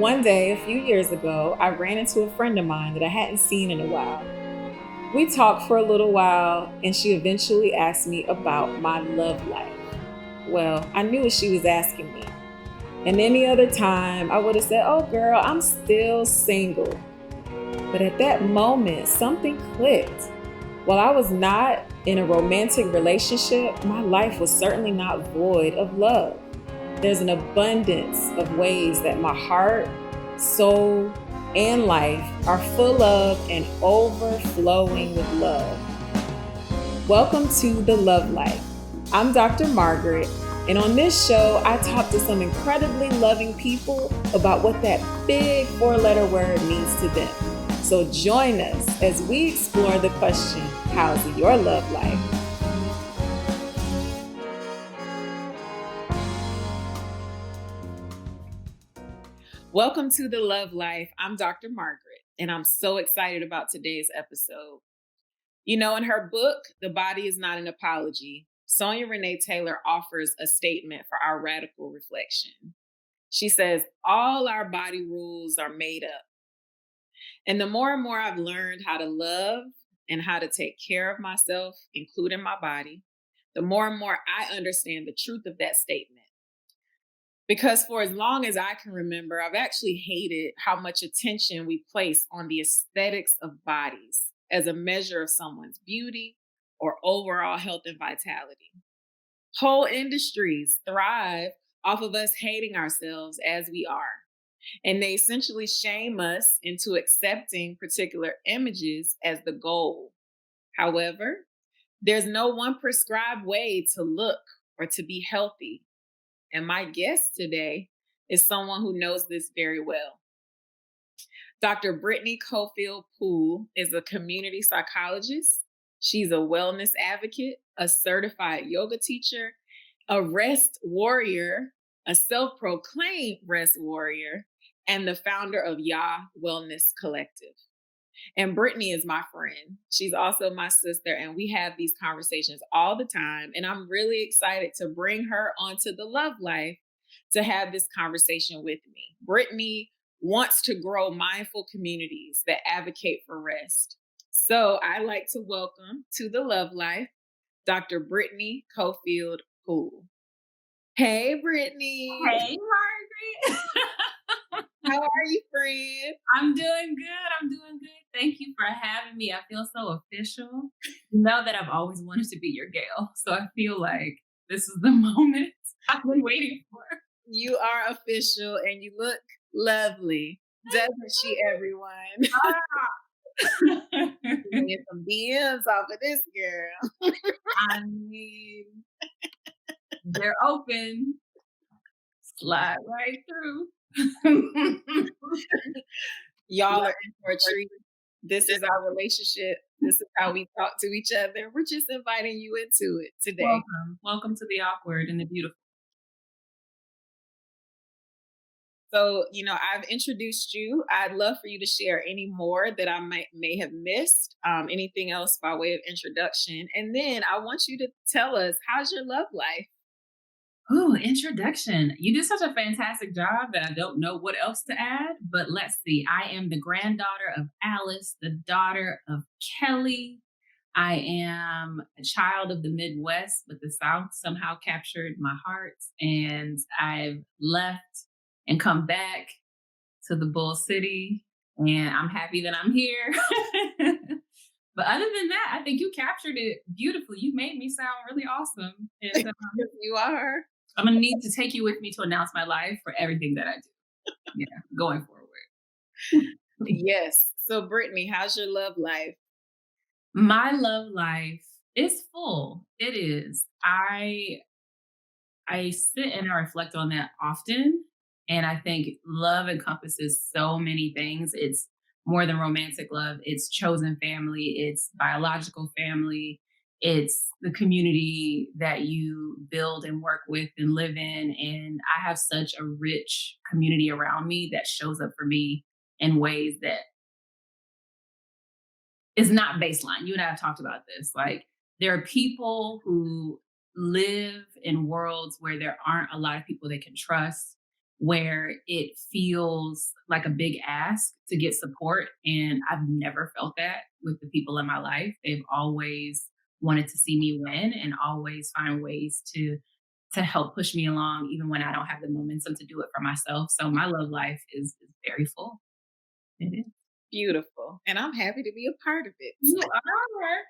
One day, a few years ago, I ran into a friend of mine that I hadn't seen in a while. We talked for a little while, and she eventually asked me about my love life. Well, I knew what she was asking me. And any other time, I would have said, "Oh, girl, I'm still single." But at that moment, something clicked. While I was not in a romantic relationship, my life was certainly not void of love. There's an abundance of ways that my heart, soul, and life are full of and overflowing with love. Welcome to The Love Life. I'm Dr. Margaret, and on this show, I talk to some incredibly loving people about what that big four-letter word means to them. So join us as we explore the question, how's your love life? Welcome to The Love Life. I'm Dr. Margaret, and I'm so excited about today's episode. You know, in her book, The Body is Not an Apology, Sonia Renee Taylor offers a statement for our radical reflection. She says, all our body rules are made up. And the more and more I've learned how to love and how to take care of myself, including my body, the more and more I understand the truth of that statement. Because for as long as I can remember, I've actually hated how much attention we place on the aesthetics of bodies as a measure of someone's beauty or overall health and vitality. Whole industries thrive off of us hating ourselves as we are. And they essentially shame us into accepting particular images as the goal. However, there's no one prescribed way to look or to be healthy. And my guest today is someone who knows this very well. Dr. Brittney Cofield-Poole is a community psychologist. She's a wellness advocate, a certified yoga teacher, a rest warrior, a self-proclaimed rest warrior, and the founder of Yaa Wellness Collective. And Brittney is my friend. She's also my sister, and we have these conversations all the time. And I'm really excited to bring her onto The Love Life to have this conversation with me. Brittney wants to grow mindful communities that advocate for rest. So I like to welcome to The Love Life, Dr. Brittney Cofield-Poole. Hey, Brittney. Hey, Margaret. How are you, friend? I'm doing good. Thank you for having me. I feel so official. You know that I've always wanted to be your gal. So I feel like this is the moment I've been waiting for. You are official and you look lovely. Doesn't she, everyone? Get some DMs off of this girl. I mean, they're open. Slide right through. Y'all are in for a treat. This is our relationship. This is how we talk to each other. We're just inviting you into it today. Welcome to the awkward and the beautiful. So, I've introduced you. I'd love for you to share any more that I may have missed, anything else by way of introduction. And then I want you to tell us, how's your love life? Ooh, introduction. You do such a fantastic job that I don't know what else to add, but let's see. I am the granddaughter of Alice, the daughter of Kelly. I am a child of the Midwest, but the South somehow captured my heart, and I've left and come back to the Bull City, and I'm happy that I'm here. But other than that, I think you captured it beautifully. You made me sound really awesome. And you are. I'm going to need to take you with me to announce my life for everything that I do. Yeah, going forward. Yes. So, Brittney, how's your love life? My love life is full. It is. I sit and I reflect on that often. And I think love encompasses so many things. It's more than romantic love. It's chosen family. It's biological family. It's the community that you build and work with and live in. And I have such a rich community around me that shows up for me in ways that is not baseline. You and I have talked about this. Like, there are people who live in worlds where there aren't a lot of people they can trust. where it feels like a big ask to get support. And I've never felt that with the people in my life. They've always wanted to see me win and always find ways to help push me along, even when I don't have the momentum to do it for myself. So my love life is very full. It is. Beautiful. And I'm happy to be a part of it. You are.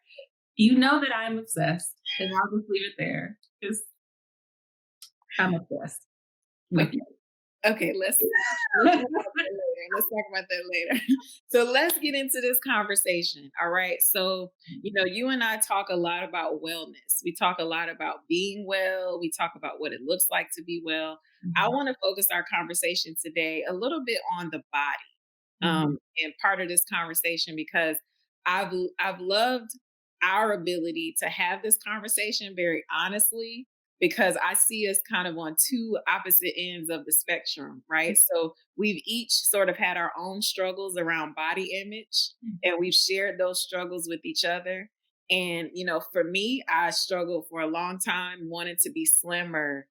You know that I'm obsessed, and I'll just leave it there because I'm obsessed with Okay. you. Okay, let's talk about that later. Let's talk about that later. So let's get into this conversation. All right. So, you and I talk a lot about wellness. We talk a lot about being well. We talk about what it looks like to be well. I Mhm, want to focus our conversation today a little bit on the body. mhm, And part of this conversation because I've loved our ability to have this conversation very honestly because I see us kind of on two opposite ends of the spectrum, right? So we've each sort of had our own struggles around body image mhm. and we've shared those struggles with each other. And, for me, I struggled for a long time, wanted to be slimmer,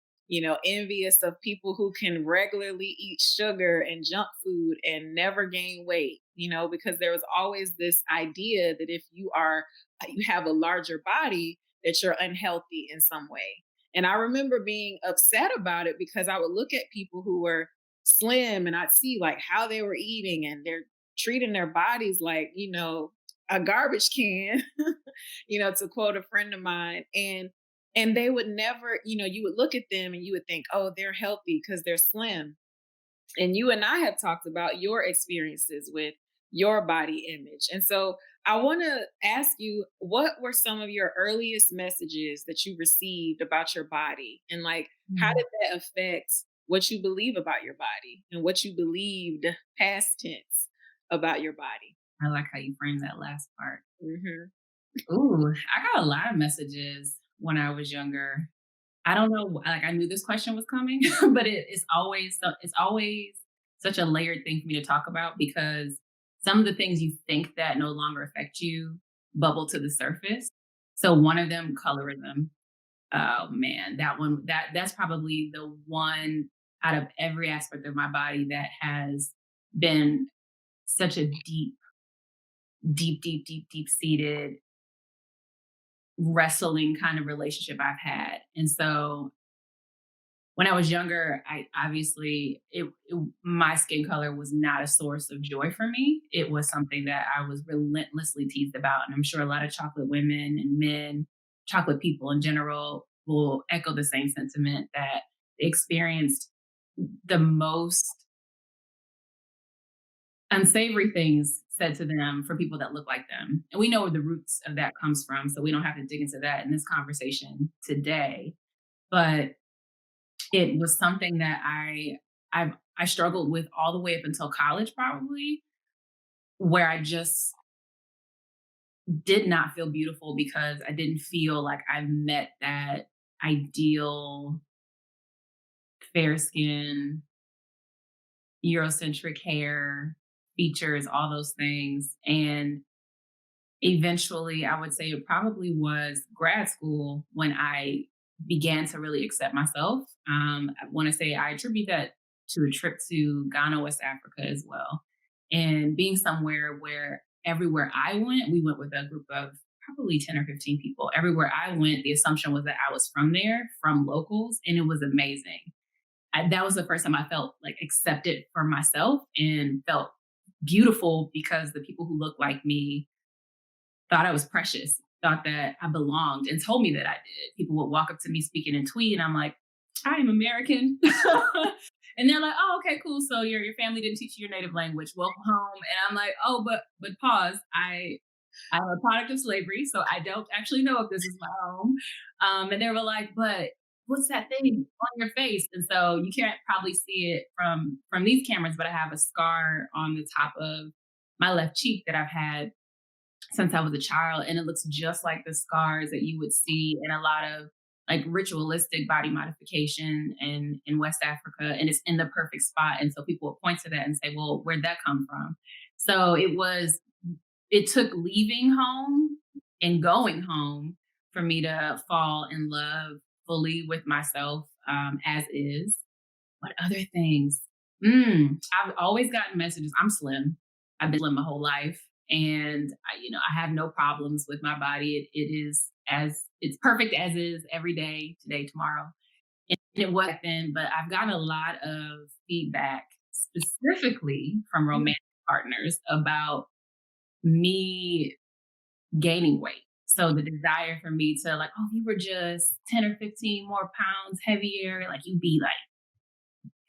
envious of people who can regularly eat sugar and junk food and never gain weight, because there was always this idea that if you have a larger body, that you're unhealthy in some way. And I remember being upset about it because I would look at people who were slim and I'd see like how they were eating and they're treating their bodies like, a garbage can, to quote a friend of mine. And they would never, you would look at them and you would think, oh, they're healthy because they're slim. And you and I have talked about your experiences with your body image. And so I want to ask you, what were some of your earliest messages that you received about your body? And like, how Mm. did that affect what you believe about your body and what you believed past tense about your body? I like how you framed that last part. Hmm. Ooh, I got a lot of messages when I was younger. I don't know, like I knew this question was coming, but it's always such a layered thing for me to talk about because some of the things you think that no longer affect you bubble to the surface. So one of them, colorism. Oh man, that's probably the one out of every aspect of my body that has been such a deep seated wrestling kind of relationship I've had. And so when I was younger, I obviously my skin color was not a source of joy for me. It was something that I was relentlessly teased about, and I'm sure a lot of chocolate women and men, chocolate people in general, will echo the same sentiment that they experienced the most unsavory things said to them for people that look like them. And we know where the roots of that comes from, so we don't have to dig into that in this conversation today. But it was something that I struggled with all the way up until college probably, where I just did not feel beautiful because I didn't feel like I met that ideal fair skin, Eurocentric hair, features, all those things. And eventually, I would say it probably was grad school when I began to really accept myself. I want to say I attribute that to a trip to Ghana, West Africa as well. And being somewhere where everywhere I went, we went with a group of probably 10 or 15 people. Everywhere I went, the assumption was that I was from there, from locals, and it was amazing. That was the first time I felt like accepted for myself and felt beautiful because the people who looked like me thought I was precious, thought that I belonged, and told me that I did. People would walk up to me speaking in Tweet, and I'm like, I am American. And they're like, oh, okay, cool. So your family didn't teach you your native language. Welcome home. And I'm like, oh, but pause. I'm a product of slavery, so I don't actually know if this is my home. And they were like, but what's that thing on your face? And so you can't probably see it from these cameras, but I have a scar on the top of my left cheek that I've had since I was a child, and it looks just like the scars that you would see in a lot of like ritualistic body modification in West Africa, and it's in the perfect spot. And so people would point to that and say, "Well, where'd that come from?" So it took leaving home and going home for me to fall in love fully with myself as is. What other things? I've always gotten messages. I'm slim. I've been slim my whole life. And I have no problems with my body. It is as it's perfect as is every day, today, tomorrow. And it was then, but I've gotten a lot of feedback specifically from Mhm. romantic partners about me gaining weight. So the desire for me to like, oh, if you were just 10 or 15 more pounds heavier, like you'd be like,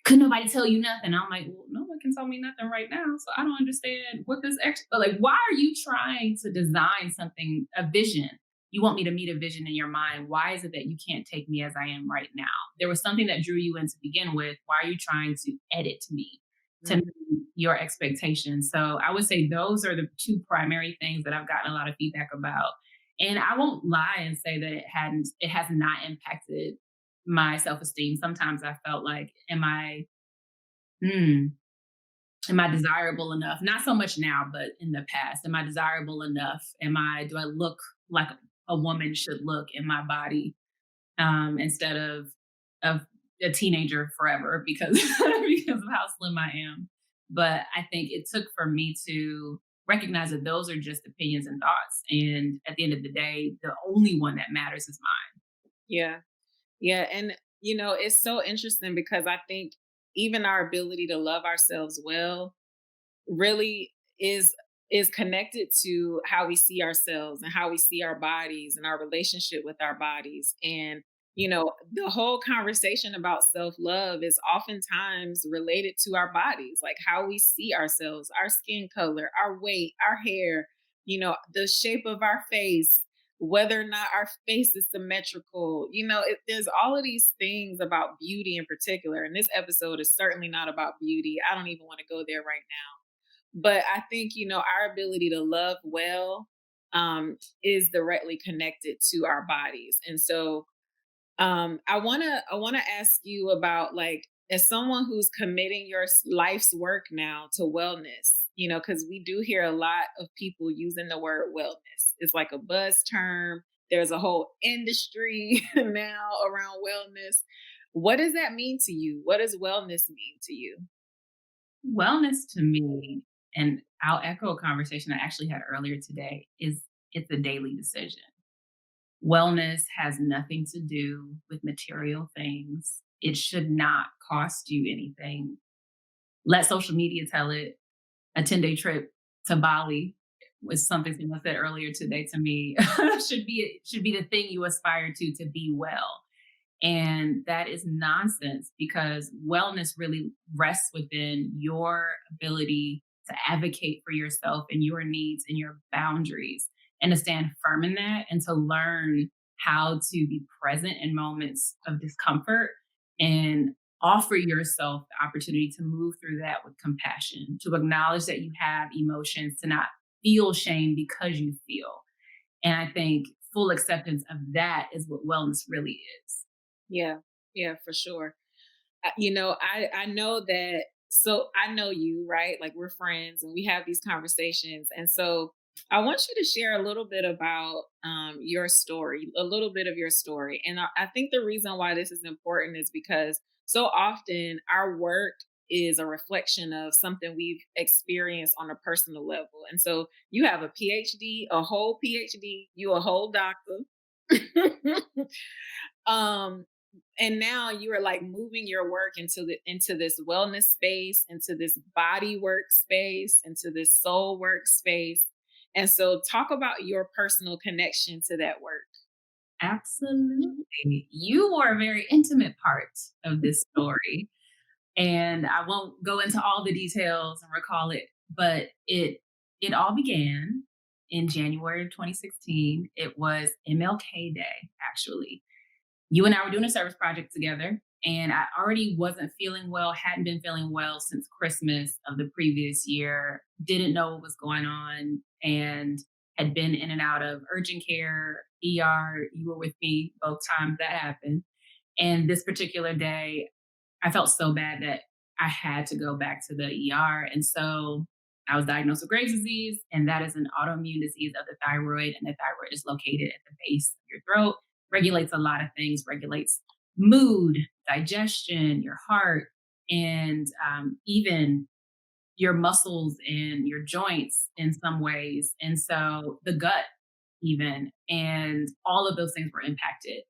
couldn't nobody tell you nothing? I'm like, well, no one can tell me nothing right now. So I don't understand what this extra, like, why are you trying to design something, a vision? You want me to meet a vision in your mind. Why is it that you can't take me as I am right now? There was something that drew you in to begin with. Why are you trying to edit me to Mhm. meet your expectations? So I would say those are the two primary things that I've gotten a lot of feedback about. And I won't lie and say that it has not impacted my self-esteem. Sometimes I felt like, hmm, am I desirable enough? Not so much now, but in the past, am I desirable enough? Do I look like a woman should look in my body, instead of a teenager forever because, because of how slim I am. But I think it took for me to recognize that those are just opinions and thoughts. And at the end of the day, the only one that matters is mine. Yeah. Yeah. And, it's so interesting because I think even our ability to love ourselves well really is connected to how we see ourselves and how we see our bodies and our relationship with our bodies. And the whole conversation about self-love is oftentimes related to our bodies, like how we see ourselves, our skin color, our weight, our hair, the shape of our face, whether or not our face is symmetrical. There's all of these things about beauty in particular, and this episode is certainly not about beauty. I don't even want to go there right now, but I think, our ability to love well is directly connected to our bodies. And so I wanna ask you about, like, as someone who's committing your life's work now to wellness, because we do hear a lot of people using the word wellness. It's like a buzz term. There's a whole industry now around wellness. What does that mean to you? What does wellness mean to you? Wellness to me, and I'll echo a conversation I actually had earlier today, is it's a daily decision. Wellness has nothing to do with material things. It should not cost you anything. Let social media tell it. A 10-day trip to Bali was something someone said earlier today to me. Should be the thing you aspire to be well. And that is nonsense because wellness really rests within your ability to advocate for yourself and your needs and your boundaries and to stand firm in that and to learn how to be present in moments of discomfort and offer yourself the opportunity to move through that with compassion, to acknowledge that you have emotions, to not feel shame because you feel. And I think full acceptance of that is what wellness really is. Yeah, yeah, for sure. I know that. So I know you, right? Like, we're friends and we have these conversations. And so I want you to share a little bit about your story, a little bit of your story. And I think the reason why this is important is because so often our work is a reflection of something we've experienced on a personal level. And so you have a PhD, a whole PhD, you a whole doctor. um and now you are like moving your work into this wellness space, into this body work space, into this soul work space. And so talk about your personal connection to that work. Absolutely. You are a very intimate part of this story. And I won't go into all the details and recall it, but it all began in January of 2016. It was MLK Day, actually. You and I were doing a service project together, and I already wasn't feeling well, hadn't been feeling well since Christmas of the previous year, didn't know what was going on, and had been in and out of urgent care, ER. You were with me both times that happened. And this particular day, I felt so bad that I had to go back to the ER. And so I was diagnosed with Graves' disease, and that is an autoimmune disease of the thyroid. And the thyroid is located at the base of your throat, regulates a lot of things, regulates mood, digestion, your heart. and even your muscles and your joints in some ways. And so the gut, even, and all of those things were impacted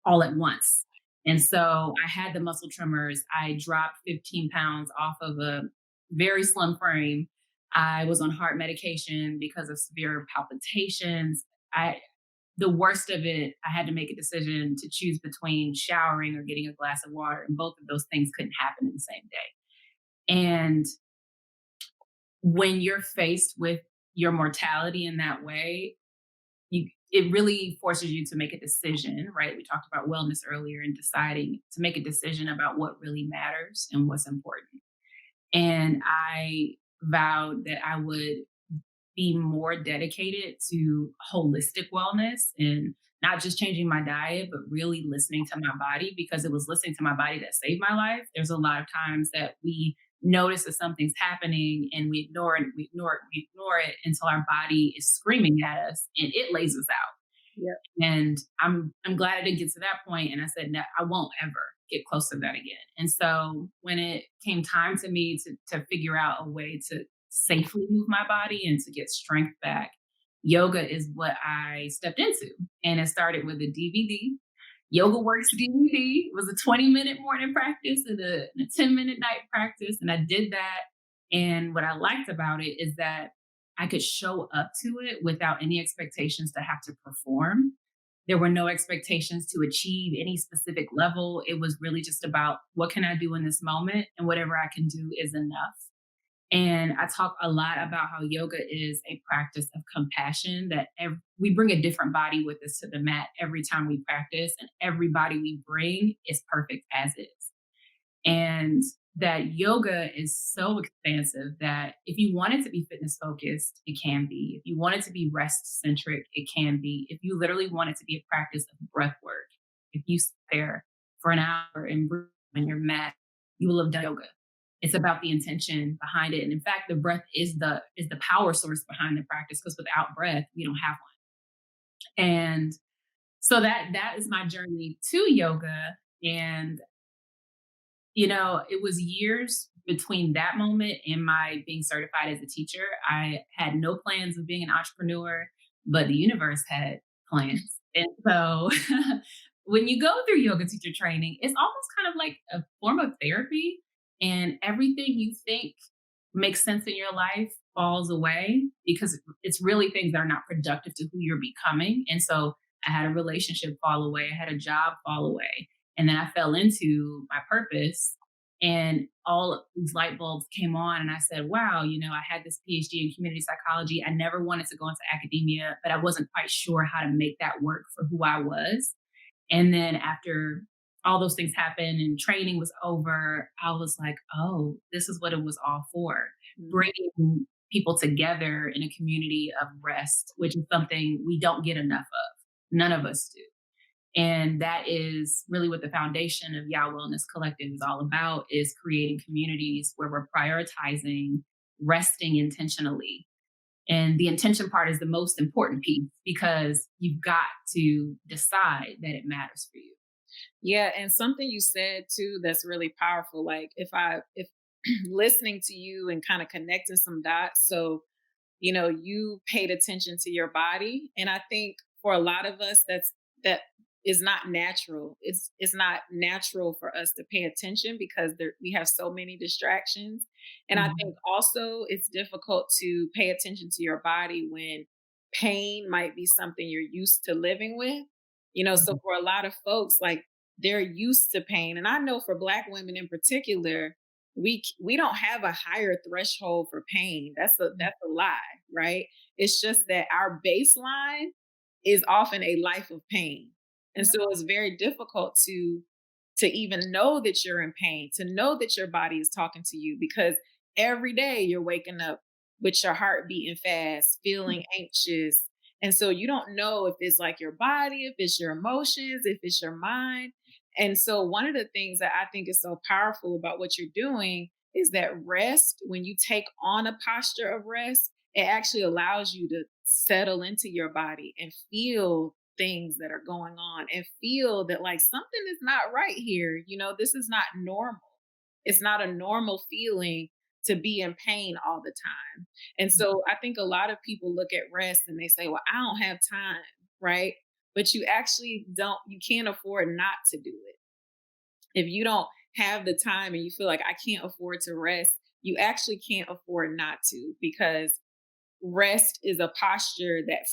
all at once. And so I had the muscle tremors. I dropped 15 pounds off of a very slim frame. I was on heart medication because of severe palpitations. The worst of it, I had to make a decision to choose between showering or getting a glass of water, and both of those things couldn't happen in the same day. And when you're faced with your mortality in that way, it really forces you to make a decision, right? We talked about wellness earlier and deciding to make a decision about what really matters and what's important. And I vowed that I would be more dedicated to holistic wellness and not just changing my diet, but really listening to my body, because it was listening to my body that saved my life. There's a lot of times that we notice that something's happening and we ignore it, we ignore it until our body is screaming at us and it lays us out. Yep. And I'm glad I didn't get to that point. And I said, no, I won't ever get close to that again. And so when it came time to me to figure out a way to safely move my body and to get strength back, yoga is what I stepped into. And it started with a DVD. Yoga Works DVD. It was a 20-minute morning practice and a 10-minute night practice. And I did that. And what I liked about it is that I could show up to it without any expectations to have to perform. There were no expectations to achieve any specific level. It was really just about what can I do in this moment, and whatever I can do is enough. And I talk a lot about how yoga is a practice of compassion, that we bring a different body with us to the mat every time we practice, and every body we bring is perfect as is. And that yoga is so expansive that if you want it to be fitness focused, it can be. If you want it to be rest centric, it can be. If you literally want it to be a practice of breath work, if you sit there for an hour and breathe on your mat, you will have done yoga. It's about the intention behind it. And in fact, the breath is the power source behind the practice, because without breath, we don't have one. And so that is my journey to yoga. And it was years between that moment and my being certified as a teacher. I had no plans of being an entrepreneur, but the universe had plans. And so when you go through yoga teacher training, it's almost kind of like a form of therapy, and everything you think makes sense in your life falls away, because it's really things that are not productive to who you're becoming. And so I had a relationship fall away, I had a job fall away, and then I fell into my purpose, and all of these light bulbs came on. And I said, wow, I had this Ph.D. in community psychology. I never wanted to go into academia, but I wasn't quite sure how to make that work for who I was. And then after all those things happened and training was over, I was like, oh, this is what it was all for. Bringing people together in a community of rest, which is something we don't get enough of. None of us do. And that is really what the foundation of Yaa Wellness Collective is all about, is creating communities where we're prioritizing resting intentionally. And the intention part is the most important piece, because you've got to decide that it matters for you. Yeah, and something you said too that's really powerful. Like if listening to you and kind of connecting some dots, so you paid attention to your body, and I think for a lot of us that is not natural. It's not natural for us to pay attention because we have so many distractions, and I Mhm. think also it's difficult to pay attention to your body when pain might be something you're used to living with. So Mhm. for a lot of folks, like, they're used to pain, and I know for Black women in particular, we don't have a higher threshold for pain. That's a lie, right? It's just that our baseline is often a life of pain. And Yeah. so it's very difficult to even know that you're in pain, to know that your body is talking to you, because every day you're waking up with your heart beating fast, feeling anxious. And so you don't know if it's like your body, if it's your emotions, if it's your mind. And so one of the things that I think is so powerful about what you're doing is that rest, when you take on a posture of rest, it actually allows you to settle into your body and feel things that are going on and feel that, like, something is not right here. This is not normal. It's not a normal feeling to be in pain all the time. And so I think a lot of people look at rest and they say, well, I don't have time, right? But you actually don't, you can't afford not to do it. If you don't have the time and you feel like I can't afford to rest, you actually can't afford not to, because rest is a posture that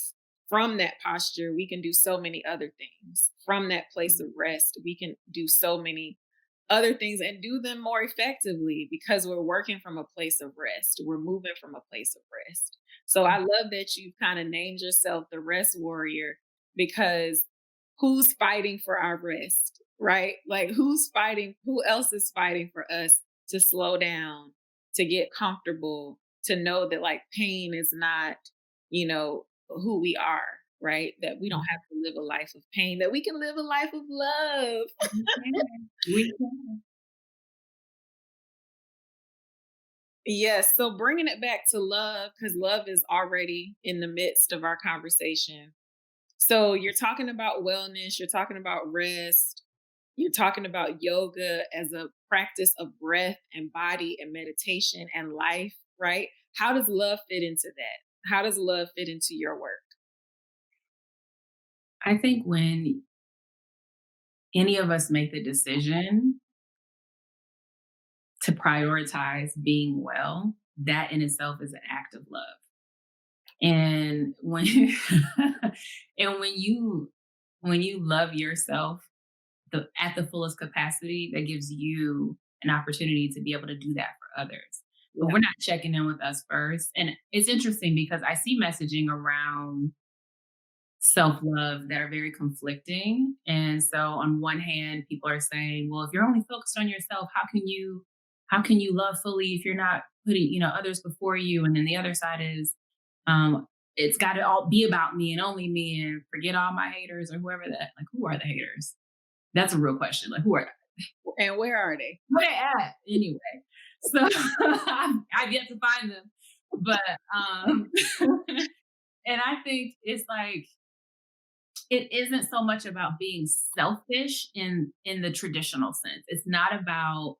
from that posture we can do so many other things. From that place of rest we can do so many other things and do them more effectively, because we're working from a place of rest, we're moving from a place of rest. So I love that you've kind of named yourself the rest warrior, because who's fighting for our rest, right? Like who's fighting, who else is fighting for us to slow down, to get comfortable, to know that like pain is not, who we are, right? That we don't have to live a life of pain, that we can live a life of love. We can. We can. Yes. So bringing it back to love, because love is already in the midst of our conversation. So you're talking about wellness, you're talking about rest, you're talking about yoga as a practice of breath and body and meditation and life, right? How does love fit into that? How does love fit into your work? I think when any of us make the decision to prioritize being well, that in itself is an act of love. And when and when you love yourself at the fullest capacity, that gives you an opportunity to be able to do that for others. But Yeah. we're not checking in with us first. And it's interesting because I see messaging around self-love that are very conflicting. And so on one hand, people are saying, well, if you're only focused on yourself, how can you love fully if you're not putting, others before you? And then the other side is, um, it's got to all be about me and only me and forget all my haters or whoever that, like, who are the haters? That's a real question. Like, who are, And where are they? where they at anyway? So I've yet to find them. But, and I think it's like, it isn't so much about being selfish in the traditional sense. It's not about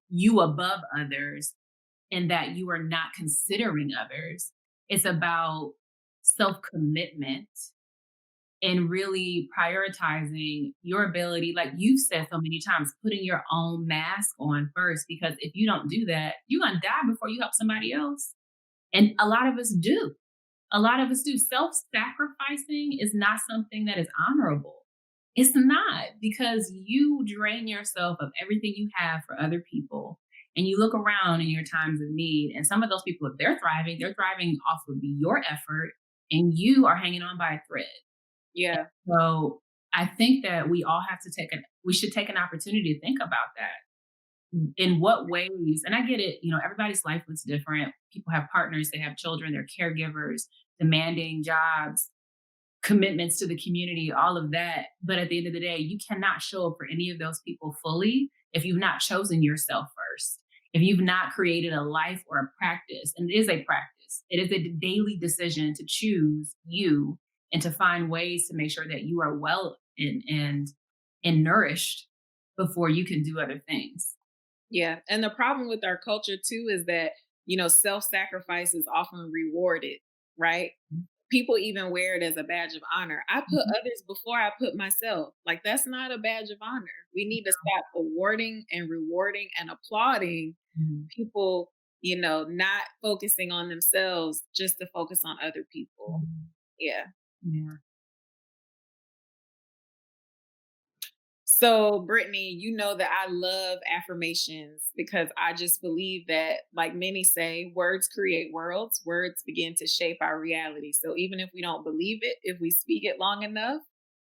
you above others and that you are not considering others. It's about self-commitment and really prioritizing your ability, like you've said so many times, putting your own mask on first, because if you don't do that, you're going to die before you help somebody else. And a lot of us do. A lot of us do. Self-sacrificing is not something that is honorable. It's not, because you drain yourself of everything you have for other people. And you look around in your times of need, and some of those people, if they're thriving off of your effort, and you are hanging on by a thread. Yeah. So I think that we should take an opportunity to think about that. In what ways, and I get it, everybody's life looks different. People have partners, they have children, they're caregivers, demanding jobs, commitments to the community, all of that. But at the end of the day, you cannot show up for any of those people fully if you've not chosen yourself first. If you've not created a life or a practice, and it is a practice, it is a daily decision to choose you and to find ways to make sure that you are well and nourished before you can do other things. Yeah. And the problem with our culture too is that, self-sacrifice is often rewarded, right? People even wear it as a badge of honor. I put Mhm. others before I put myself. Like that's not a badge of honor. We need to stop awarding and rewarding and applauding Mhm. people, not focusing on themselves just to focus on other people. Mhm. Yeah. Yeah. So, Brittany, you know that I love affirmations because I just believe that, like many say, words create worlds, words begin to shape our reality. So, even if we don't believe it, if we speak it long enough,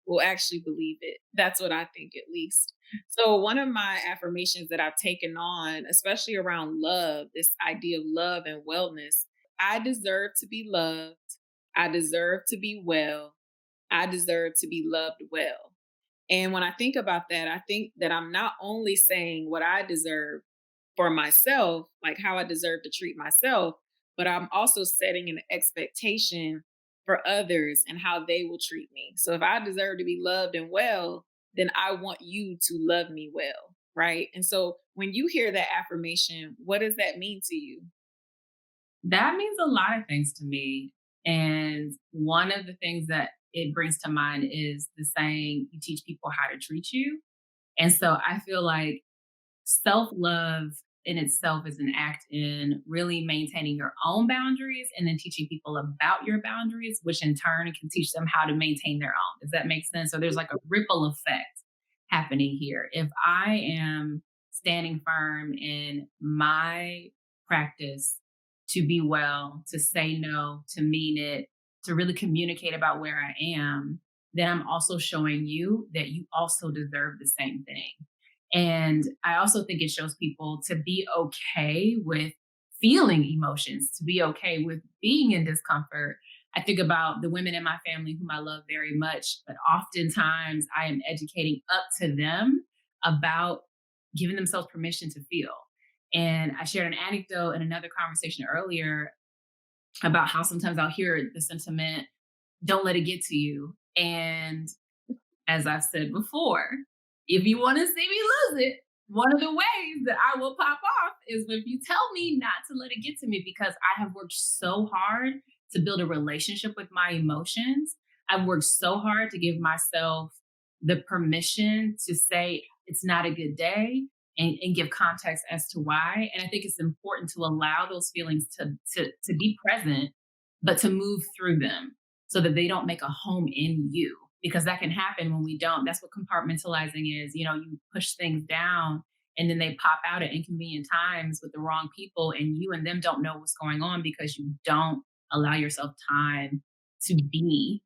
we'll actually believe it. That's what I think, at least. So, one of my affirmations that I've taken on, especially around love, this idea of love and wellness, I deserve to be loved. I deserve to be well. I deserve to be loved well. And when I think about that, I think that I'm not only saying what I deserve for myself, like how I deserve to treat myself, but I'm also setting an expectation for others and how they will treat me. So if I deserve to be loved and well, then I want you to love me well, right? And so when you hear that affirmation, what does that mean to you? That means a lot of things to me. And one of the things that it brings to mind is the saying, you teach people how to treat you. And so I feel like self love in itself is an act in really maintaining your own boundaries and then teaching people about your boundaries, which in turn can teach them how to maintain their own. Does that make sense? So there's like a ripple effect happening here. If I am standing firm in my practice to be well, to say no, to mean it, to really communicate about where I am, then I'm also showing you that you also deserve the same thing. And I also think it shows people to be okay with feeling emotions, to be okay with being in discomfort. I think about the women in my family whom I love very much, but oftentimes I am educating up to them about giving themselves permission to feel. And I shared an anecdote in another conversation earlier about how sometimes I'll hear the sentiment, don't let it get to you. And as I've said before, if you want to see me lose it, one of the ways that I will pop off is if you tell me not to let it get to me, because I have worked so hard to build a relationship with my emotions. I've worked so hard to give myself the permission to say it's not a good day and give context as to why. And I think it's important to allow those feelings to be present, but to move through them so that they don't make a home in you, because that can happen when we don't. That's what compartmentalizing is. You know, you push things down and then they pop out at inconvenient times with the wrong people, and you and them don't know what's going on because you don't allow yourself time to be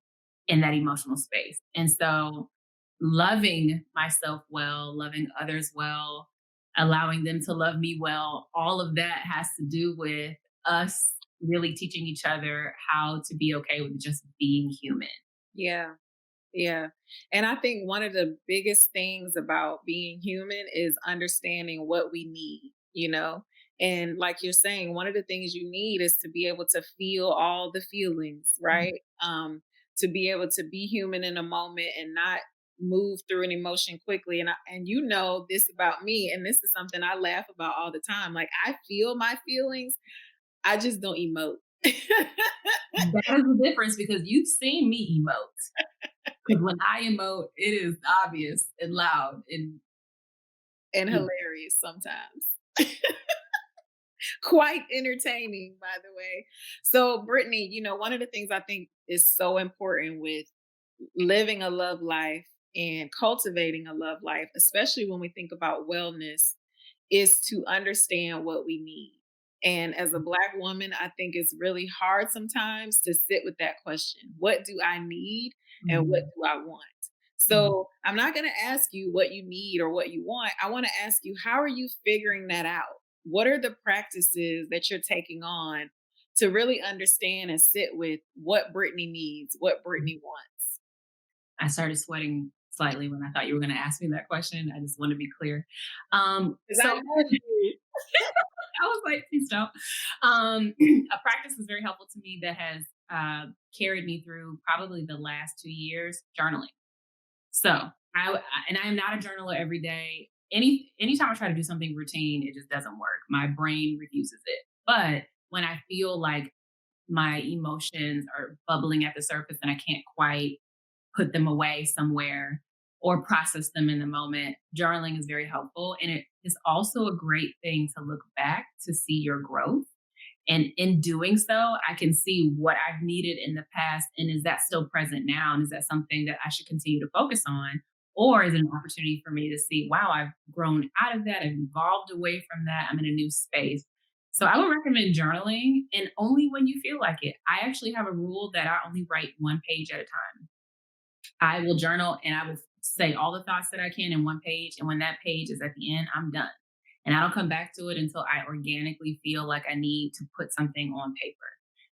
in that emotional space. And so, loving myself well, loving others well, allowing them to love me well, all of that has to do with us really teaching each other how to be okay with just being human. Yeah. Yeah. And I think one of the biggest things about being human is understanding what we need, you know? And like you're saying, one of the things you need is to be able to feel all the feelings, right? To be able to be human in a moment and not move through an emotion quickly. And you know this about me, and this is something I laugh about all the time. Like I feel my feelings, I just don't emote. That is the difference, because you've seen me emote. Because when I emote, it is obvious and loud and And you know, hilarious sometimes. Quite entertaining, by the way. So, Brittany, one of the things I think is so important with living a love life and cultivating a love life, especially when we think about wellness, is to understand what we need. And as a Black woman, I think it's really hard sometimes to sit with that question. What do I need and what mhm, do I want? mhm. So I'm not going to ask you what you need or what you want. I want to ask you, how are you figuring that out? What are the practices that you're taking on to really understand and sit with what Brittany needs, what Brittany wants? I started sweating slightly when I thought you were going to ask me that question. I just want to be clear. Because I So know you. I was like, please don't. A practice was very helpful to me that has carried me through probably the last 2 years, journaling. So and I am not a journaler every day. Anytime I try to do something routine, it just doesn't work. My brain refuses it. But when I feel like my emotions are bubbling at the surface and I can't quite put them away somewhere or process them in the moment, journaling is very helpful. And it is also a great thing to look back to see your growth. And in doing so, I can see what I've needed in the past. And is that still present now? And is that something that I should continue to focus on? Or is it an opportunity for me to see, wow, I've grown out of that, I've evolved away from that, I'm in a new space. So I would recommend journaling, and only when you feel like it. I actually have a rule that I only write one page at a time. I will journal and I will say all the thoughts that I can in one page. And when that page is at the end, I'm done. And I don't come back to it until I organically feel like I need to put something on paper.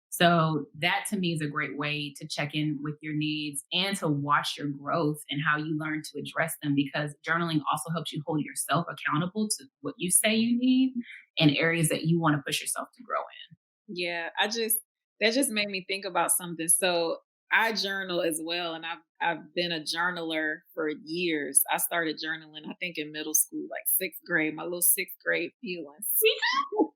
So that to me is a great way to check in with your needs and to watch your growth and how you learn to address them, because journaling also helps you hold yourself accountable to what you say you need and areas that you want to push yourself to grow in. Yeah, that just made me think about something. So I journal as well, and I've been a journaler for years. I started journaling, I think, in middle school, like sixth grade, my little sixth grade feelings. Me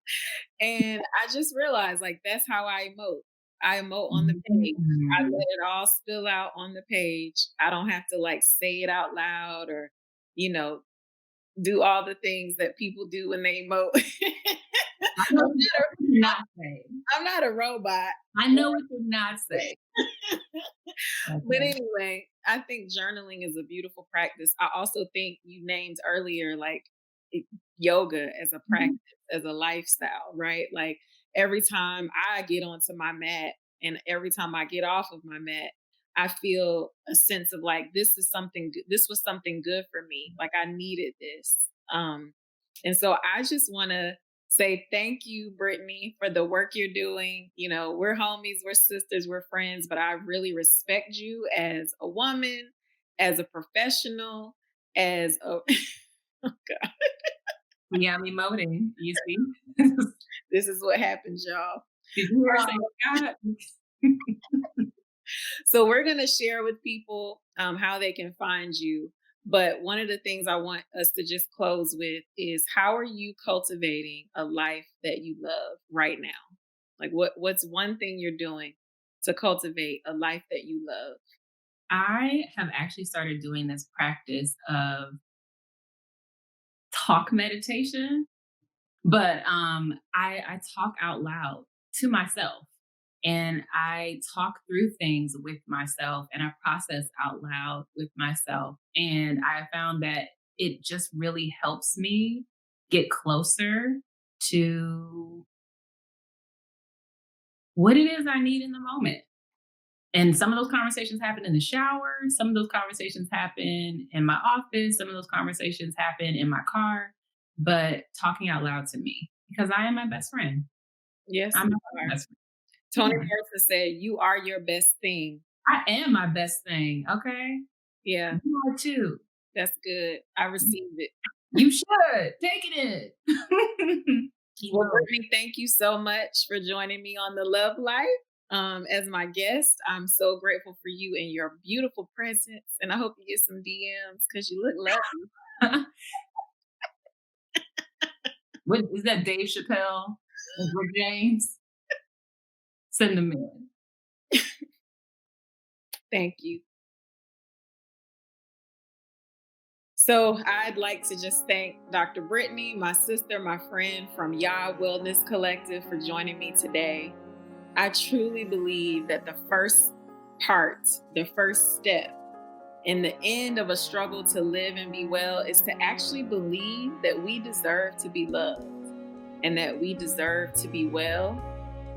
And I just realized, like, that's how I emote. I emote on the page. I too. let it all spill out on the page. I don't have to like say it out loud or, you know, do all the things that people do when they emote. I know what you're not say. I'm not a robot. I know what you're not say. But Okay. anyway, I think journaling is a beautiful practice. I also think you named earlier, like it- yoga as a Mhm. practice, as a lifestyle, right? Like every time I get onto my mat and every time I get off of my mat, I feel a sense of like, this is something, this was something good for me. Like I needed this. And so I just want to say thank you, Brittney, for the work you're doing. You know, we're homies, we're sisters, we're friends, but I really respect you as a woman, as a professional, as a oh God, Yeah, I'm emoting. You see? this is what happens, y'all. Did you hear her say Um, God? so we're gonna share with people how they can find you. But one of the things I want us to just close with is how are you cultivating a life that you love right now? Like what's one thing you're doing to cultivate a life that you love? I have actually started doing this practice of talk meditation, but I talk out loud to myself and I talk through things with myself and I process out loud with myself. And I found that it just really helps me get closer to what it is I need in the moment. And some of those conversations happen in the shower. Some of those conversations happen in my office. Some of those conversations happen in my car. But talking out loud to me because I am my best friend. Yes, I'm you my are. best Tony friend. Mercer said, "You are your best thing." Yeah, I am my best thing. Okay, Yeah, you are too. that's good. I received it. You should take it in. Well, Emote. Brittany, thank you so much for joining me on the Love Life as my guest. I'm so grateful for you and your beautiful presence, and I hope you get some DMs because you look lovely. What is that? Dave Chappelle and Rick James. Send them in. Thank you. So I'd like to just thank Dr. Brittney, my sister, my friend from Yaa Wellness Collective for joining me today. I truly believe that the first part, the first step in the end of a struggle to live and be well is to actually believe that we deserve to be loved and that we deserve to be well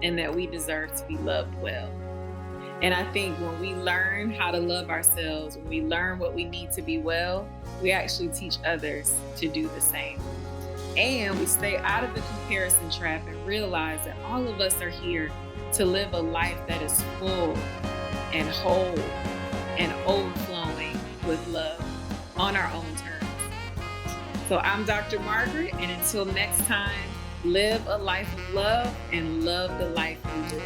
and that we deserve to be loved well. And I think when we learn how to love ourselves, when we learn what we need to be well, we actually teach others to do the same. And we stay out of the comparison trap and realize that all of us are here to live a life that is full and whole and overflowing with love on our own terms. So I'm Dr. Margaret, and until next time, live a life of love and love the life you live.